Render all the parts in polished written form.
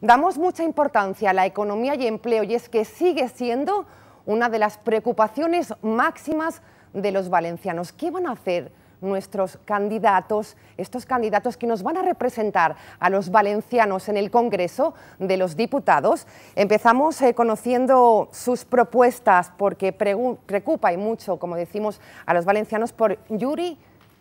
Damos mucha importancia a la economía y empleo y es que sigue siendo una de las preocupaciones máximas de los valencianos. ¿Qué van a hacer nuestros candidatos, estos candidatos que nos van a representar a los valencianos en el Congreso de los Diputados? Empezamos conociendo sus propuestas porque preocupa y mucho, como decimos, a los valencianos por Yuri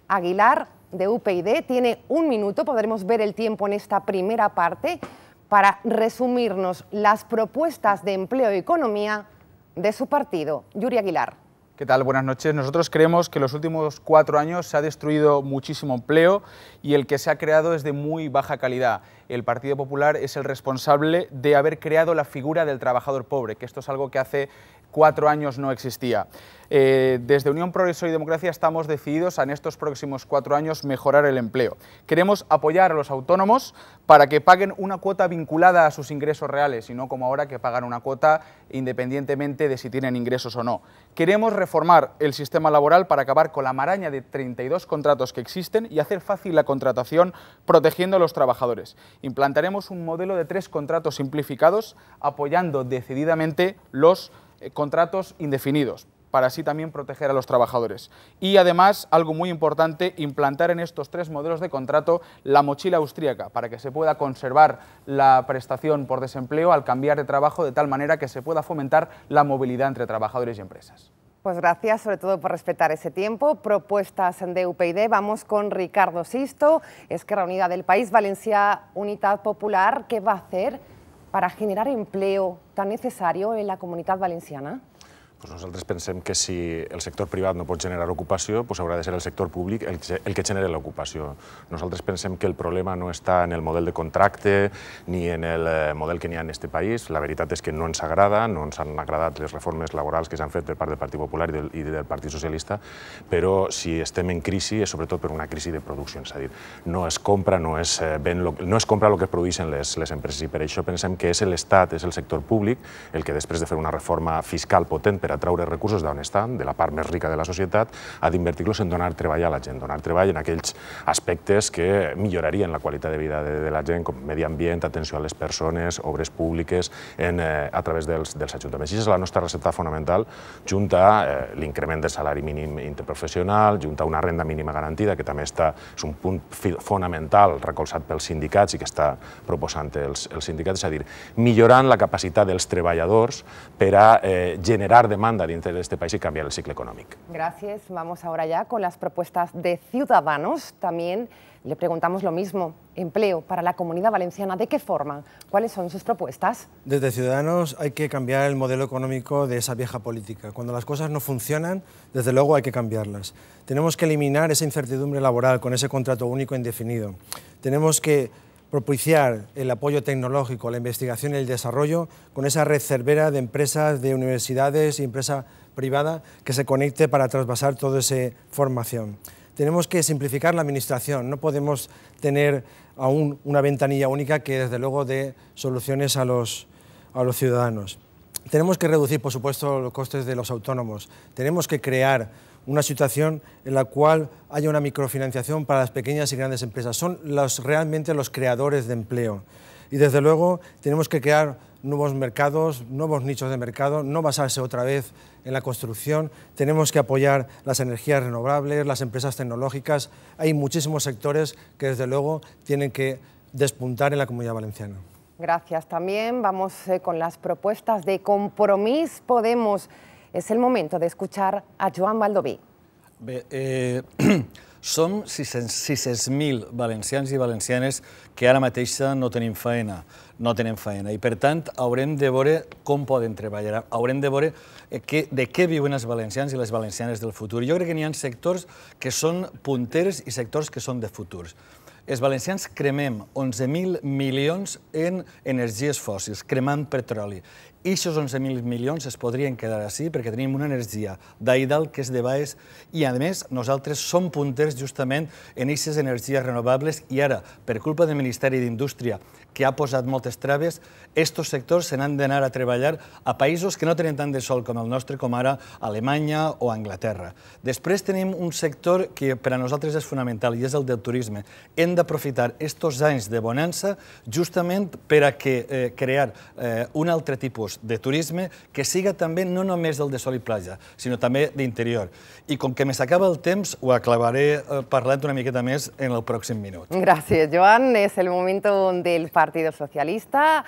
Aguilar de UPyD. Tiene un minuto, podremos ver el tiempo en esta primera parte para resumirnos las propuestas de empleo y economía de su partido. Yuri Aguilar. ¿Qué tal? Buenas noches. Nosotros creemos que en los últimos 4 años se ha destruido muchísimo empleo y el que se ha creado es de muy baja calidad. El Partido Popular es el responsable de haber creado la figura del trabajador pobre, que esto es algo que hace 4 años no existía. Desde Unión Progreso y Democracia estamos decididos a en estos próximos 4 años mejorar el empleo. Queremos apoyar a los autónomos para que paguen una cuota vinculada a sus ingresos reales y no como ahora que pagan una cuota independientemente de si tienen ingresos o no. Queremos reformar el sistema laboral para acabar con la maraña de 32 contratos que existen y hacer fácil la contratación protegiendo a los trabajadores. Implantaremos un modelo de 3 contratos simplificados apoyando decididamente los contratos indefinidos, para así también proteger a los trabajadores. Y además, algo muy importante, implantar en estos 3 modelos de contrato la mochila austríaca, para que se pueda conservar la prestación por desempleo al cambiar de trabajo, de tal manera que se pueda fomentar la movilidad entre trabajadores y empresas. Pues gracias, sobre todo por respetar ese tiempo. Propuestas de UPyD. Vamos con Ricardo Sisto, Esquerra Unida del País Valencià, Unitat Popular. ¿Qué va a hacer para generar empleo tan necesario en la Comunitat Valenciana? Nosaltres pensem que si el sector privat no pot generar ocupació, haurà de ser el sector públic el que generi l'ocupació. Nosaltres pensem que el problema no està en el model de contracte ni en el model que n'hi ha en aquest país. La veritat és que no ens agrada, no ens han agradat les reformes laborals que s'han fet per part del Partit Popular i del Partit Socialista, però si estem en crisi és sobretot per una crisi de producció, és a dir, no es compra el que produeixen les empreses i per això pensem que és l'Estat, és el sector públic, el que després de fer una reforma fiscal potent per atraure recursos d'on estan, de la part més rica de la societat, ha d'invertir-los en donar treball a la gent, donar treball en aquells aspectes que millorarien la qualitat de vida de la gent, com medi ambient, atenció a les persones, obres públiques, a través dels ajuntaments. Aquesta és la nostra recepta fonamental, junt a l'increment del salari mínim interprofessional, junt a una renda mínima garantida, que també és un punt fonamental recolzat pels sindicats i que està proposant els sindicats, és a dir, millorant la capacitat dels treballadors per a generar demanda dentro de este país y cambiar el ciclo económico. Gracias. Vamos ahora ya con las propuestas de Ciudadanos. También le preguntamos lo mismo. Empleo para la Comunidad Valenciana, ¿de qué forma? ¿Cuáles son sus propuestas? Desde Ciudadanos hay que cambiar el modelo económico de esa vieja política. Cuando las cosas no funcionan, desde luego hay que cambiarlas. Tenemos que eliminar esa incertidumbre laboral con ese contrato único indefinido. Tenemos que propiciar el apoyo tecnológico, la investigación y el desarrollo con esa red cervera de empresas, de universidades y empresa privada que se conecte para trasvasar toda esa formación. Tenemos que simplificar la administración, no podemos tener aún una ventanilla única que desde luego dé soluciones a los ciudadanos. Tenemos que reducir, por supuesto, los costes de los autónomos. Tenemos que crear una situación en la cual haya una microfinanciación para las pequeñas y grandes empresas. Son realmente los creadores de empleo. Y desde luego tenemos que crear nuevos mercados, nuevos nichos de mercado, no basarse otra vez en la construcción. Tenemos que apoyar las energías renovables, las empresas tecnológicas. Hay muchísimos sectores que desde luego tienen que despuntar en la Comunidad Valenciana. Gracias. También vamos con las propuestas de Compromís Podemos. És el moment d'escoltar a Joan Baldoví. Bé, som 600.000 valencians i valencianes que ara mateix no tenim feina, i per tant haurem de veure com poden treballar, haurem de veure de què viuen els valencians i les valencianes del futur. Jo crec que n'hi ha sectors que són punters i sectors que són de futurs. Els valencians cremem 11.000 milions en energies fòssils, cremant petroli. I aquests 11.000 milions es podrien quedar així perquè tenim una energia d'Aidal que és de baix i, a més, nosaltres som punters justament en aquestes energies renovables i ara, per culpa del Ministeri d'Indústria, que ha posat moltes traves, estos sectors se n'han d'anar a treballar a països que no tenen tant de sol com el nostre, com ara Alemanya o Anglaterra. Després tenim un sector que per a nosaltres és fonamental i és el del turisme. Hem d'aprofitar estos anys de bonança justament per a crear un altre tipus de turisme que siga també no només el de sol i platja, sinó també d'interior. I com que me s'acaba el temps, ho acabaré parlant una miqueta més en el pròxim minut. Gracias, Joan. Es el momento del Partido Socialista.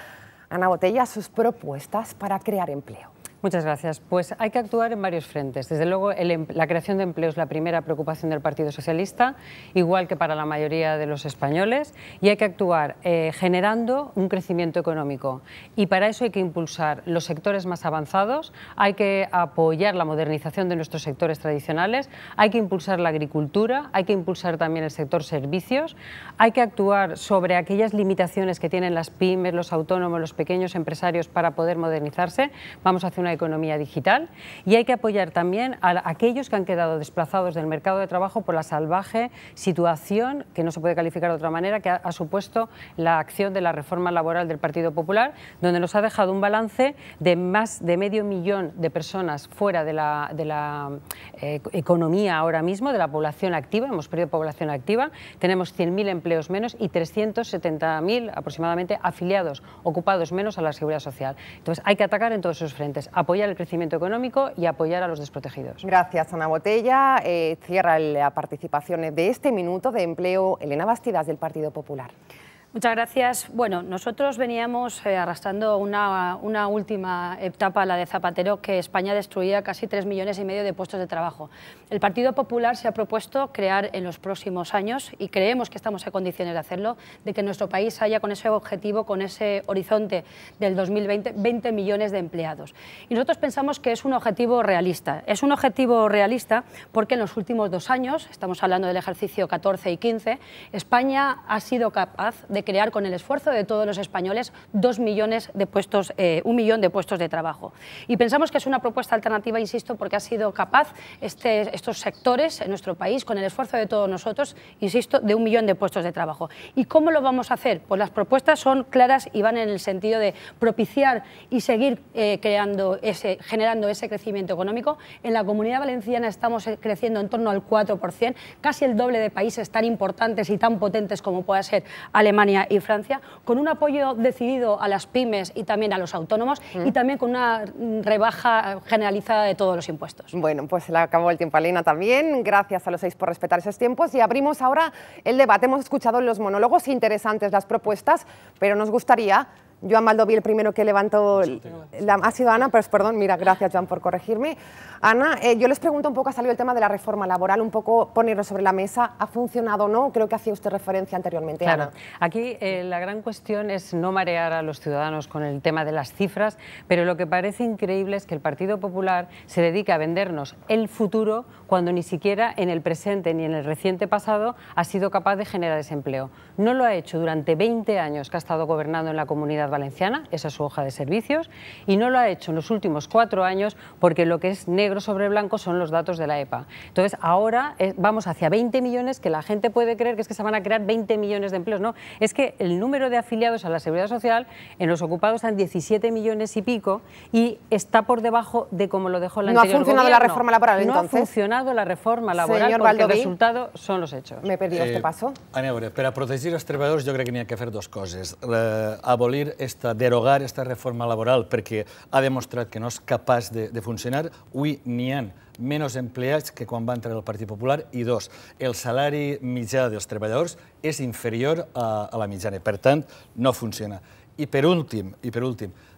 Ana Botella, sus propuestas para crear empleo. Muchas gracias. Pues hay que actuar en varios frentes. Desde luego, la creación de empleo es la primera preocupación del Partido Socialista, igual que para la mayoría de los españoles, y hay que actuar generando un crecimiento económico. Y para eso hay que impulsar los sectores más avanzados, hay que apoyar la modernización de nuestros sectores tradicionales, hay que impulsar la agricultura, hay que impulsar también el sector servicios, hay que actuar sobre aquellas limitaciones que tienen las pymes, los autónomos, los pequeños empresarios para poder modernizarse. Vamos hacia una economía digital y hay que apoyar también a aquellos que han quedado desplazados del mercado de trabajo por la salvaje situación, que no se puede calificar de otra manera, que ha supuesto la acción de la reforma laboral del Partido Popular, donde nos ha dejado un balance de más de 500.000 de personas fuera de la economía ahora mismo, de la población activa. Hemos perdido población activa, tenemos 100.000 empleos menos y 370.000 aproximadamente afiliados, ocupados menos a la Seguridad Social. Entonces hay que atacar en todos esos frentes, apoyar el crecimiento económico y apoyar a los desprotegidos. Gracias, Ana Botella. Cierra la participación de este minuto de empleo Elena Bastidas, del Partido Popular. Muchas gracias. Bueno, nosotros veníamos arrastrando una última etapa, la de Zapatero, que España destruía casi 3,5 millones de puestos de trabajo. El Partido Popular se ha propuesto crear en los próximos años, y creemos que estamos en condiciones de hacerlo, de que nuestro país haya con ese objetivo, con ese horizonte del 2020, 20 millones de empleados. Y nosotros pensamos que es un objetivo realista. Es un objetivo realista porque en los últimos 2 años, estamos hablando del ejercicio 14 y 15, España ha sido capaz de crear con el esfuerzo de todos los españoles 2 millones de puestos, 1 millón de puestos de trabajo. Y pensamos que es una propuesta alternativa, insisto, porque ha sido capaz estos sectores en nuestro país, con el esfuerzo de todos nosotros, insisto, de 1 millón de puestos de trabajo. ¿Y cómo lo vamos a hacer? Pues las propuestas son claras y van en el sentido de propiciar y seguir generando ese crecimiento económico. En la Comunidad Valenciana estamos creciendo en torno al 4%, casi el doble de países tan importantes y tan potentes como pueda ser Alemania y Francia, con un apoyo decidido a las pymes y también a los autónomos y también con una rebaja generalizada de todos los impuestos. Bueno, pues se le acabó el tiempo a Elena también. Gracias a los 6 por respetar esos tiempos y abrimos ahora el debate. Hemos escuchado los monólogos interesantes, las propuestas, pero nos gustaría... Joan Baldoví, el primero que levantó, ha sido Ana, pero perdón, mira, gracias Joan por corregirme. Ana, yo les pregunto un poco, ha salido el tema de la reforma laboral, un poco ponerlo sobre la mesa, ¿ha funcionado o no? Creo que hacía usted referencia anteriormente, claro. Ana. Aquí la gran cuestión es no marear a los ciudadanos con el tema de las cifras, pero lo que parece increíble es que el Partido Popular se dedica a vendernos el futuro cuando ni siquiera en el presente ni en el reciente pasado ha sido capaz de generar ese empleo. No lo ha hecho durante 20 años que ha estado gobernando en la Comunidad Valenciana, esa es su hoja de servicios, y no lo ha hecho en los últimos 4 años porque lo que es negro sobre blanco son los datos de la EPA. Entonces ahora vamos hacia 20 millones, que la gente puede creer que es que se van a crear 20 millones de empleos. No, es que el número de afiliados a la Seguridad Social en los ocupados están 17 millones y pico y está por debajo de como lo dejó el anterior gobierno. ¿No ha funcionado la reforma laboral entonces? No ha funcionado la reforma laboral. Señor porque Baldoví, el resultado són els hechos. Me he perdido este paso. A veure, per a protegir els treballadors jo crec que n'hi ha que fer 2 coses. Abolir derogar esta reforma laboral perquè ha demostrat que no és capaç de funcionar. Avui n'hi ha menys empleats que quan va entrar el Partit Popular, i 2, el salari mitjà dels treballadors és inferior a la mitjana, per tant, no funciona. I per últim,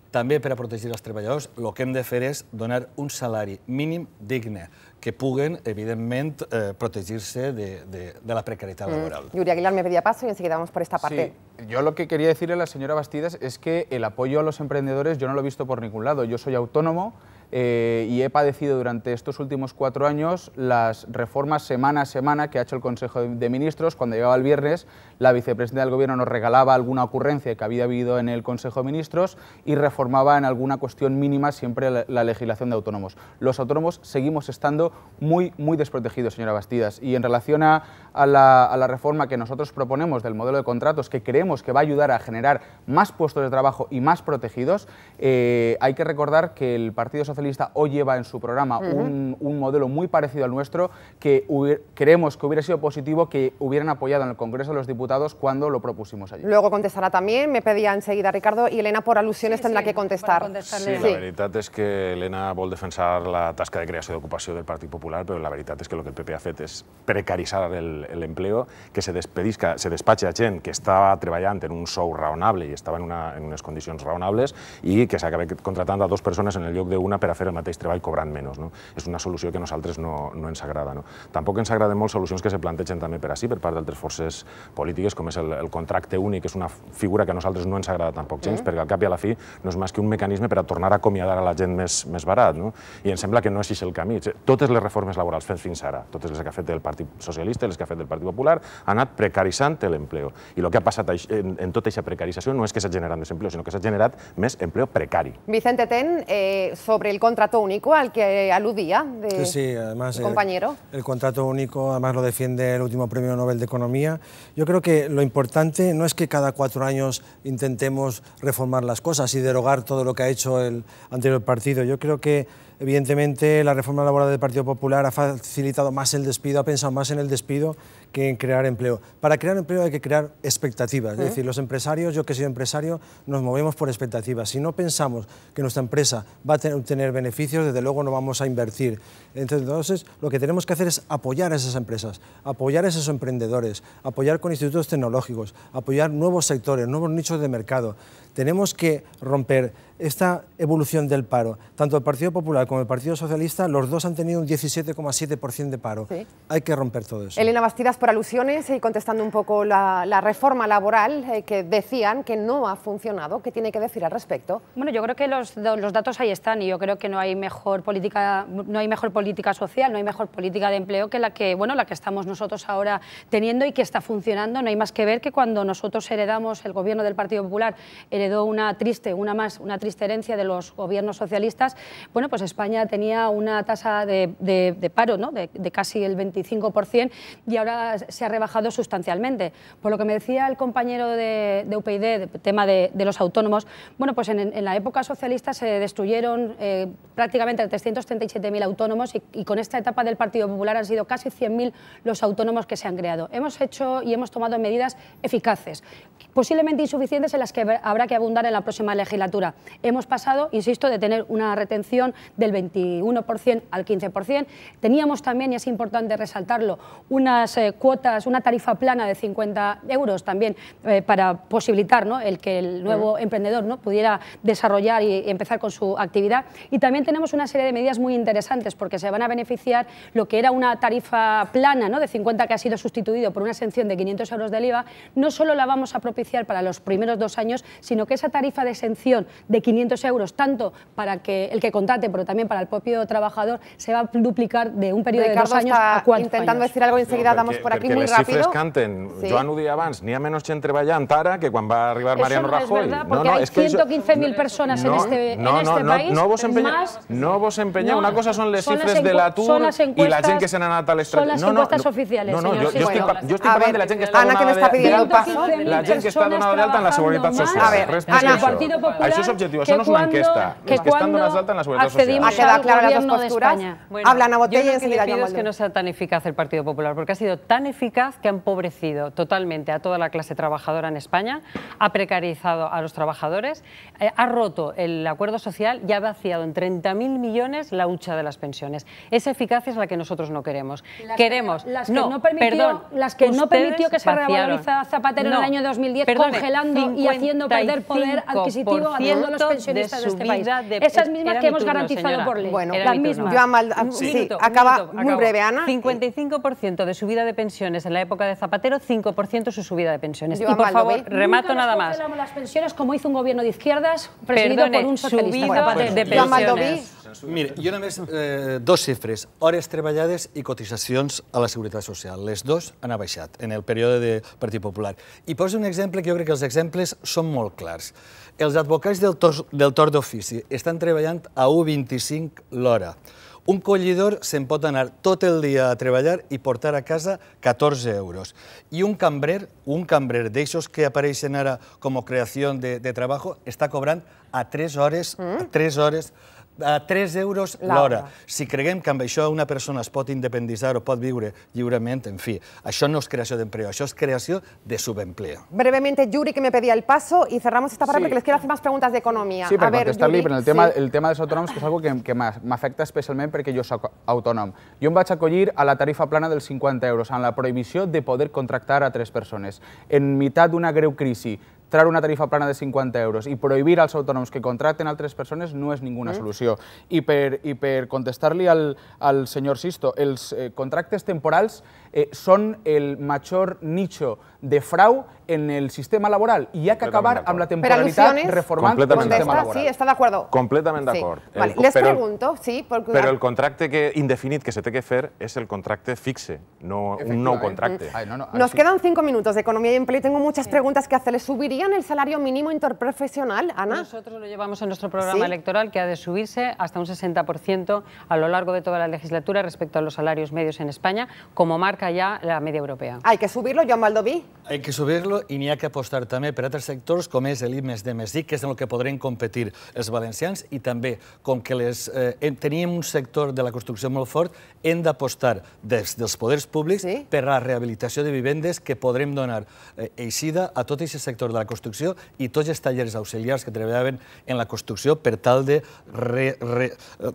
també per a protegir els treballadors, el que hem de fer és donar un salari mínim digne, que puguen, evidentment, protegir-se de la precarietat laboral. Yuri Aguilar me pedía paso y enseguida vamos por esta parte. Sí, yo lo que quería decirle a la señora Bastidas es que el apoyo a los emprendedores yo no lo he visto por ningún lado. Yo soy autónomo, y he padecido durante estos últimos 4 años las reformas semana a semana que ha hecho el Consejo de Ministros. Cuando llegaba el viernes, la vicepresidenta del Gobierno nos regalaba alguna ocurrencia que había habido en el Consejo de Ministros y reformaba en alguna cuestión mínima siempre la legislación de autónomos. Los autónomos seguimos estando muy desprotegidos, señora Bastidas, y en relación a la reforma que nosotros proponemos del modelo de contratos, que creemos que va a ayudar a generar más puestos de trabajo y más protegidos, hay que recordar que el Partido Socialista hoy lleva en su programa un modelo muy parecido al nuestro, que creemos que hubiera sido positivo que hubieran apoyado en el Congreso de los Diputados cuando lo propusimos allí. Luego contestará también, me pedía enseguida Ricardo, y Elena por al·lusions tendrà que contestar. Sí, la veritat és que Elena vol defensar la tasca de creació d'ocupació del Partit Popular, però la veritat és que el que el PP ha fet és precaritzar l'empleo, que se despatxa gent que estava treballant en un sou raonable i estava en unes condicions raonables i que s'acaba contratant a 2 persones en el lloc d'una per a fer el mateix treball cobrant menys. És una solució que a nosaltres no ens agrada. Tampoc ens agraden molt solucions que se plantegen també per així, per part d'altres forces polítiques, com és el contracte únic, que és una figura que a nosaltres no ens agrada tampoc gens, perquè al cap i a la fi no és més que un mecanisme per a tornar a acomiadar a la gent més barat. I em sembla que no és així el camí. Totes les reformes laborals fetes fins ara, totes les que ha fet el Partit Socialista i les que ha fet el Partit Popular, han anat precaritzant l'empleo. I el que ha passat en tota aquesta precarització no és que s'ha generat més empleo, sinó que s'ha generat més empleo precari. Vicente Ten, sobre el contrato único al que aludía además, compañero. El contrato único, además lo defiende el último Premio Nobel de Economía. Yo creo que lo importante no es que cada 4 años intentemos reformar las cosas y derogar todo lo que ha hecho el anterior partido. Yo creo que evidentemente la reforma laboral del Partido Popular ha facilitado más el despido, ha pensado más en el despido que en crear empleo. Para crear empleo hay que crear expectativas, es decir, los empresarios, yo que soy empresario, nos movemos por expectativas. Si no pensamos que nuestra empresa va a tener beneficios, desde luego no vamos a invertir. Entonces, lo que tenemos que hacer es apoyar a esas empresas, apoyar a esos emprendedores, apoyar con institutos tecnológicos, apoyar nuevos sectores, nuevos nichos de mercado. Tenemos que romper esta evolución del paro. Tanto el Partido Popular como el Partido Socialista, los dos han tenido un 17,7% de paro. Sí. Hay que romper todo eso. Elena Bastidas, por alusiones y contestando un poco la reforma laboral que decían que no ha funcionado. ¿Qué tiene que decir al respecto? Bueno, yo creo que los datos ahí están y yo creo que no hay mejor política social, no hay mejor política de empleo que la que estamos nosotros ahora teniendo y que está funcionando. No hay más que ver que cuando nosotros heredamos el gobierno del Partido Popular, heredó una triste herencia de los gobiernos socialistas. Bueno, pues España tenía una tasa de paro, ¿no?, de casi el 25% y ahora se ha rebajado sustancialmente. Por lo que me decía el compañero de UPyD, el tema de los autónomos, bueno, pues en la época socialista se destruyeron prácticamente 337.000 autónomos y con esta etapa del Partido Popular han sido casi 100.000 los autónomos que se han creado. Hemos hecho y hemos tomado medidas eficaces, posiblemente insuficientes, en las que habrá que abundar en la próxima legislatura. Hemos pasado, insisto, de tener una retención del 21% al 15%. Teníamos también, y es importante resaltarlo, unas cuotas, una tarifa plana de 50 euros también para posibilitar, ¿no?, el que el nuevo emprendedor, ¿no?, pudiera desarrollar y empezar con su actividad. Y también tenemos una serie de medidas muy interesantes porque se van a beneficiar lo que era una tarifa plana, ¿no?, de 50, que ha sido sustituido por una exención de 500 euros del IVA. No solo la vamos a propiciar para los primeros 2 años, sino que esa tarifa de exención de 500 euros, tanto para el que contrate, pero también para el propio trabajador, se va a duplicar de un periodo de 2 años a 4 intentando decir algo, enseguida damos por aquí muy rápido. Perquè les xifres canten, Joan ho deia abans, n'hi ha menys gent treballant ara que quan va arribar Mariano Rajoy. Eso no es verdad, porque hay 115.000 personas en este país. No vos empeñeu, una cosa són les xifres de l'atur i la gent que se n'ha anat a l'estranger. Son las encuestas oficiales, señor. Jo estic parlant de la gent que està donada d'alta en la Seguretat Social. Això és objectiu, això no és una enquesta. Els que estan donats d'alta en la Seguretat Social. Ha quedado claras las dos posturas. Hablan a botella y enseguida yo lo que le pido es que no sea tan eficaz el Partido Popular, porque ha sido tan eficaz que ha empobrecido totalmente a toda la clase trabajadora en España, ha precarizado a los trabajadores, ha roto el acuerdo social y ha vaciado en 30.000 millones la hucha de las pensiones. Esa eficacia es la que nosotros no queremos. Las que no permitió que se revaloriza Zapatero en el año 2010, congelando y haciendo perder poder adquisitivo a todos los pensionistas de este país. Esas mismas que hemos garantizado por ley. Bueno, las mismas. Sí, acaba muy breve, Ana. 55% de subida de pensiones en la época de Zapatero, 5% su subida de pensiones. Y por favor, remato nada más. Las pensiones como hizo un gobierno de izquierdas presidido por un socialista. Subida de pensiones. Mira, jo només dos xifres, hores treballades i cotitzacions a la Seguretat Social. Les dos han baixat en el període del Partit Popular. I poso un exemple que jo crec que els exemples són molt clars. Els advocats del torn d'ofici estan treballant a 1,25 l'hora. Un collidor se'n pot anar tot el dia a treballar i portar a casa 14 euros. I un cambrer d'eixos que apareixen ara com a creació de treball, està cobrant a 3 hores, a 3 euros l'hora. Si creguem que amb això una persona es pot independitzar o pot viure lliurement, en fi, això no és creació d'empleo, això es creación de subempleo. Brevemente, Yuri, que me pedía el paso, y cerramos esta parada porque les quiero hacer más preguntas de economía. Sí, per contestar-li, però el tema dels autònoms, que és una cosa que m'afecta especialment perquè jo soc autònom. Jo em vaig acollir a la tarifa plana dels 50 euros, amb la prohibició de poder contractar a 3 persones. En meitat d'una greu crisi, treure una tarifa plana de 50 euros i prohibir als autònoms que contracten altres persones no és ninguna solució. I per contestar-li al senyor Sisto, els contractes temporals són el major nicho de frau en el sistema laboral i hi ha que acabar amb la temporalitat reformant el sistema laboral. Sí, està d'acord. Completament d'acord. Les pregunto, sí. Però el contracte indefinit que se té que fer és el contracte fixe, no un nou contracte. Nos quedan 5 minutos de economía y empleo y tengo muchas preguntas que hacerles. ¿Subirían el salario mínimo interprofesional, Ana? Nosotros lo llevamos en nuestro programa electoral, que ha de subirse hasta un 60% a lo largo de toda la legislatura respecto a los salarios medios en España, como marca ya la media europea. Hay que subirlo, Joan Baldoví. Hay que subir-lo i n'hi ha que apostar també per altres sectors com és l'I+D+I, que és en el que podrem competir els valencians, i també, com que teníem un sector de la construcció molt fort, hem d'apostar des dels poders públics per a la rehabilitació de vivendes que podrem donar eixida a tot aquest sector de la construcció i tots els tallers auxiliars que treballaven en la construcció per tal de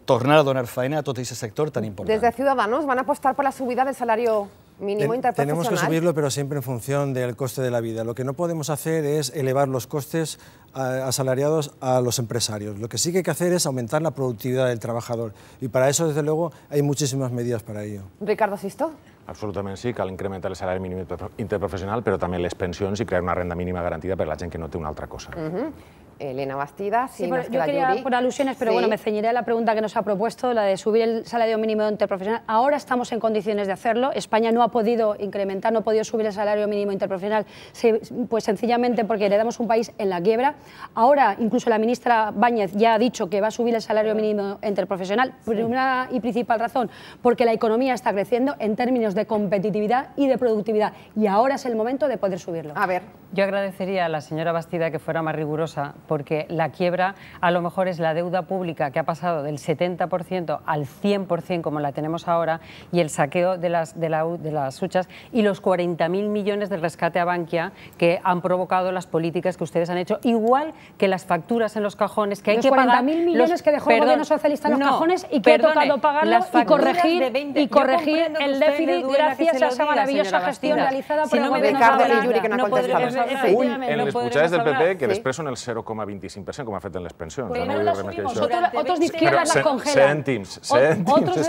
tornar a donar feina a tot aquest sector tan important. Desde Ciudadanos, ¿van a apostar por la subida del salario mínimo interprofesional? Tenemos que subirlo, pero siempre en función del coste de la vida. Lo que no podemos hacer es elevar los costes asalariados a los empresarios. Lo que sí que hay que hacer es aumentar la productividad del trabajador. Y para eso, desde luego, hay muchísimas medidas para ello. Ricardo Sisto. Absolutament sí, cal incrementar el salari mínim interprofessional, però també les pensions i crear una renda mínima garantida per a la gent que no té una altra cosa. Elena Bastida, sí, yo quería por alusiones, pero bueno, me ceñiré a la pregunta que nos ha propuesto, la de subir el salario mínimo interprofesional. Ahora estamos en condiciones de hacerlo. España no ha podido incrementar, no ha podido subir el salario mínimo interprofesional, pues sencillamente porque heredamos un país en la quiebra. Ahora, incluso la ministra Báñez ya ha dicho que va a subir el salario mínimo interprofesional, por una y principal razón, porque la economía está creciendo en términos de competitividad y de productividad, y ahora es el momento de poder subirlo. A ver. Yo agradecería a la señora Bastida que fuera más rigurosa, porque la quiebra a lo mejor es la deuda pública que ha pasado del 70% al 100% como la tenemos ahora, y el saqueo de las huchas y los 40.000 millones del rescate a Bankia que han provocado las políticas que ustedes han hecho, igual que las facturas en los cajones que hay que pagar. 40.000 millones que dejó el gobierno socialista en los cajones y que ha tocado pagarlo y corregir el déficit gracias a esa maravillosa gestión realizada por el gobierno socialista. En les pujades del PP, que després són el 0,25%, com ha fet en les pensions. Otros de izquierda la congelan. Cèntims. Això no és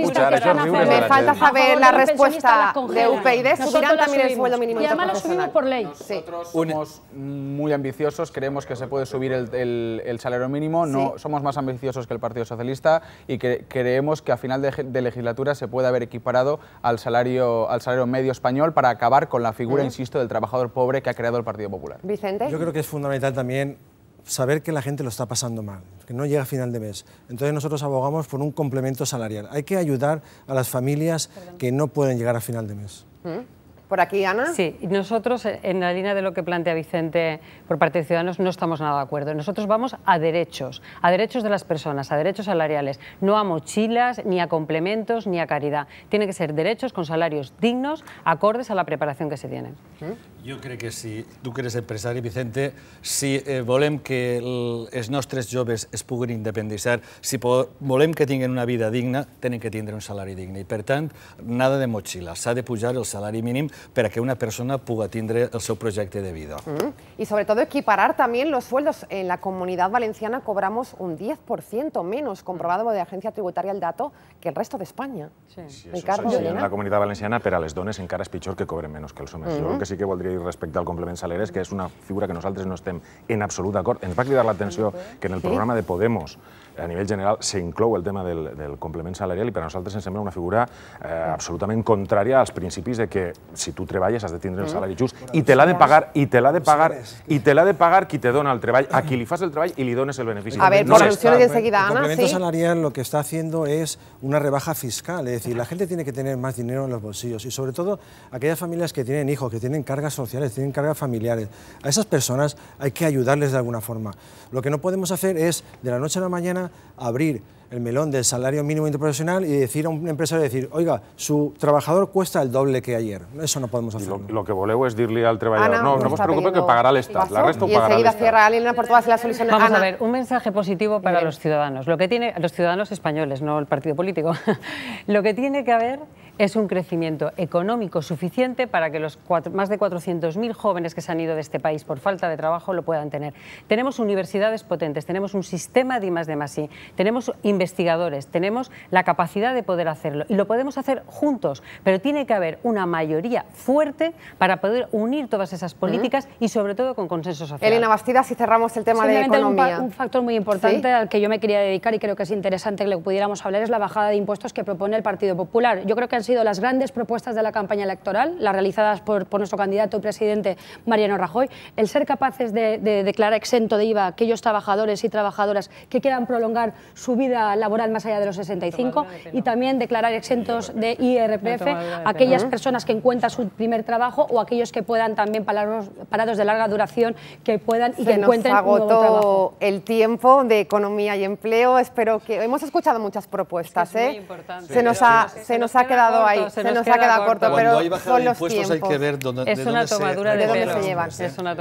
pujar, això és riure. Me falta saber la respuesta de UPyD. ¿Subirán también el sueldo mínimo interprofesional? Y además lo subimos por ley. Nosotros somos muy ambiciosos, creemos que se puede subir el salario mínimo, no somos más ambiciosos que el Partido Socialista y creemos que a final de legislatura se puede haber equiparado al salario medio español para acabar con la figura, insisto, del trabajador pobre que ha creado el Partido Popular. Vicente. Yo creo que es fundamental también saber que la gente lo está pasando mal, que no llega a final de mes. Entonces nosotros abogamos por un complemento salarial. Hay que ayudar a las familias que no pueden llegar a final de mes. ¿Por aquí, Ana? Sí, nosotros en la línea de lo que plantea Vicente por parte de Ciudadanos no estamos nada de acuerdo. Nosotros vamos a derechos de las personas, a derechos salariales, no a mochilas, ni a complementos, ni a caridad. Tienen que ser derechos con salarios dignos, acordes a la preparación que se tiene. Jo crec que si tu que eres empresari, Vicente, si volem que els nostres joves es puguin independitzar, si volem que tinguin una vida digna, tenen que tindre un salari digne. I, per tant, nada de motxilla. S'ha de pujar el salari mínim per a que una persona pugui tindre el seu projecte de vida. Y sobre todo equiparar también los sueldos. En la Comunidad Valenciana cobramos un 10% menos, comprobado por la Agencia Tributaria el dato, que el resto de España. Sí, en la Comunitat Valenciana per a les dones encara és pitjor que cobren menys que els homes. Jo el que sí que voldria dir respecte al complement salari és que és una figura que nosaltres no estem en absolut d'acord. Ens va cridar l'atenció que en el programa de Podemos a nivell general s'inclou el tema del complement salarial i per a nosaltres ens sembla una figura absolutament contrària als principis de que si tu treballes has de tindre el salari just i te l'ha de pagar qui te dona el treball, a qui li fas el treball i li dones el benefici. A ver, por alusiones de enseguida, Ana, el complemento salarial lo que está haciendo es una rebaja fiscal, es decir, la gente tiene que tener más dinero en los bolsillos y sobre todo aquellas familias que tienen hijos, que tienen cargas sociales, tienen cargas familiares, a esas personas hay que ayudarles de alguna forma. Lo que no podemos hacer es de la noche a la mañana abrir el melón del salario mínimo interprofesional y decir a un empresario, oiga, su trabajador cuesta el doble que ayer. Eso no podemos hacerlo. Lo que voleu és dir-li al treballador, no us preocupeu que pagarà l'Estat, la resta ho pagarà l'Estat. Y enseguida cierra Elena por todas las soluciones. Vamos a ver, un mensaje positivo para los ciudadanos. Lo que tiene, los ciudadanos españoles, no el partido político. Lo que tiene que haber es un crecimiento económico suficiente para que los más de 400.000 jóvenes que se han ido de este país por falta de trabajo lo puedan tener. Tenemos universidades potentes, tenemos un sistema de I+D+I, tenemos investigadores, tenemos la capacidad de poder hacerlo y lo podemos hacer juntos, pero tiene que haber una mayoría fuerte para poder unir todas esas políticas y sobre todo con consenso social. Elena Bastidas, si cerramos el tema de economía. Un factor muy importante al que yo me quería dedicar y creo que es interesante que lo pudiéramos hablar es la bajada de impuestos que propone el Partido Popular. Yo creo que han sido las grandes propuestas de la campaña electoral, las realizadas por nuestro candidato y presidente Mariano Rajoy, el ser capaces de declarar exento de IVA a aquellos trabajadores y trabajadoras que quieran prolongar su vida laboral más allá de los 65 y también declarar exentos de IRPF a aquellas personas que encuentran su primer trabajo o aquellos que puedan también parados de larga duración que puedan y que encuentren un nuevo trabajo. El tiempo de economía y empleo, espero que... Hemos escuchado muchas propuestas, se nos ha quedado ahí, se nos ha quedado corto, pero son los tiempos. Hay que ver de dónde se llevan.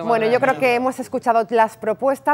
Bueno, yo creo que hemos escuchado las propuestas.